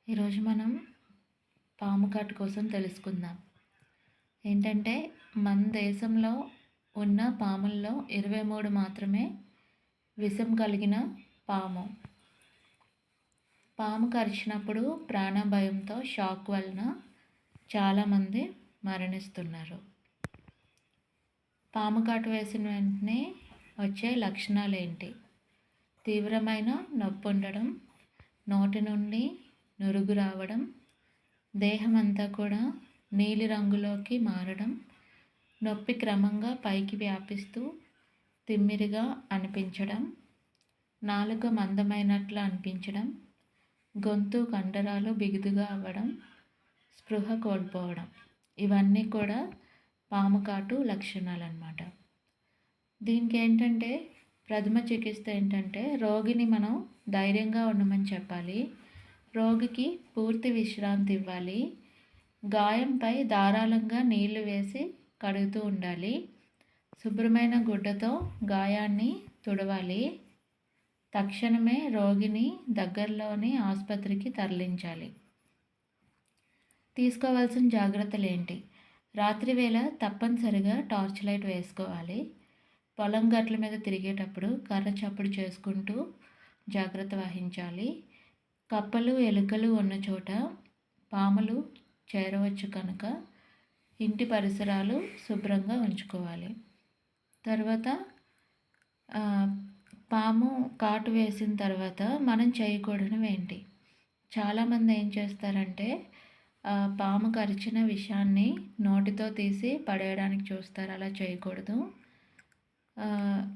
ఈరోజు మనం పాము కాటు కోసం తెలుసుకుందాం. ఏంటంటే మన దేశంలో ఉన్న పాముల్లో 23 మాత్రమే విషం కలిగిన పాము. పాము కరిచినప్పుడు ప్రాణభయంతో షాక్ వలన చాలామంది మరణిస్తున్నారు. పాము కాటు వేసిన వెంటనే వచ్చే లక్షణాలు ఏంటి? తీవ్రమైన నొప్పి ఉండడం, నోటి నుండి నురుగు రావడం, దేహం అంతా కూడా నీలి రంగులోకి మారడం, నొప్పి క్రమంగా పైకి వ్యాపిస్తూ తిమ్మిరిగా అనిపించడం, నాలుక మందమైనట్లు అనిపించడం, గొంతు కండరాలు బిగుతుగా అవ్వడం, స్పృహ కోల్పోవడం, ఇవన్నీ కూడా పాము కాటు లక్షణాలు అన్నమాట. దీనికి ఏంటంటే ప్రథమ చికిత్స ఏంటంటే రోగిని మనం ధైర్యంగా ఉండమని చెప్పాలి. రోగికి పూర్తి విశ్రాంతి ఇవ్వాలి. గాయంపై ధారాళంగా నీళ్లు వేసి కడుగుతూ ఉండాలి. శుభ్రమైన గుడ్డతో గాయాన్ని తుడవాలి. తక్షణమే రోగిని దగ్గరలోని ఆసుపత్రికి తరలించాలి. తీసుకోవాల్సిన జాగ్రత్తలు ఏంటి? రాత్రి వేళ తప్పనిసరిగా టార్చ్ లైట్ వేసుకోవాలి. పొలం గట్ల మీద తిరిగేటప్పుడు కర్ర చప్పుడు చేసుకుంటూ జాగ్రత్త వహించాలి. కప్పలు ఎలుకలు ఉన్న చోట పాములు చేరవచ్చు కనుక ఇంటి పరిసరాలు శుభ్రంగా ఉంచుకోవాలి. తర్వాత పాము కాటు వేసిన తర్వాత మనం చేయకూడనివి ఏంటి? చాలామంది ఏం చేస్తారంటే పాము కరిచిన విషాన్ని నోటితో తీసి పడేయడానికి చూస్తారు. అలా చేయకూడదు.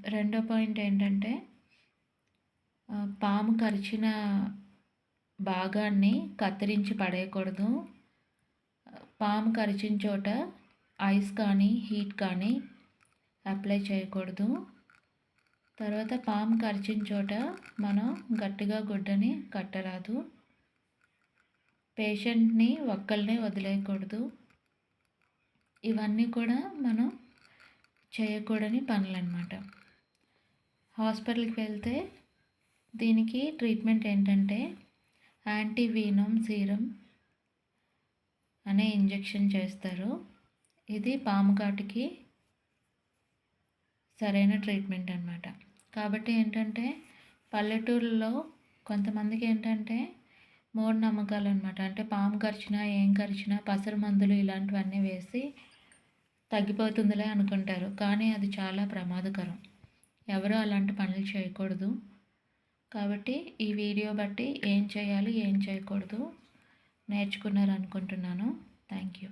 రెండో పాయింట్ ఏంటంటే పాము కరిచిన భాగాన్ని కత్తిరించి పడేయకూడదు. పాము కరిచిన చోట ఐస్ కానీ హీట్ కానీ అప్లై చేయకూడదు. తర్వాత పాము కరిచిన చోట మనం గట్టిగా గుడ్డని కట్టరాదు. పేషెంట్ని ఒక్కళ్ళనే వదిలేయకూడదు. ఇవన్నీ కూడా మనం చేయకూడని పనులు అన్నమాట. హాస్పిటల్కి వెళ్తే దీనికి ట్రీట్మెంట్ ఏంటంటే యాంటీవీనమ్ సీరం అనే ఇంజెక్షన్ చేస్తారు. ఇది పాము కాటుకి సరైన ట్రీట్మెంట్ అన్నమాట. కాబట్టి ఏంటంటే పల్లెటూళ్ళలో కొంతమందికి ఏంటంటే మూఢనమ్మకాలు అన్నమాట. అంటే పాము కరిచినా ఏం కరిచినా పసరు మందులు ఇలాంటివన్నీ వేసి తగ్గిపోతుందిలే అనుకుంటారు. కానీ అది చాలా ప్రమాదకరం. ఎవరు అలాంటి పనులు చేయకూడదు. కాబట్టి ఈ వీడియో బట్టి ఏం చేయాలి ఏం చేయకూడదు నేర్చుకున్నారు అనుకుంటున్నాను. Thank you.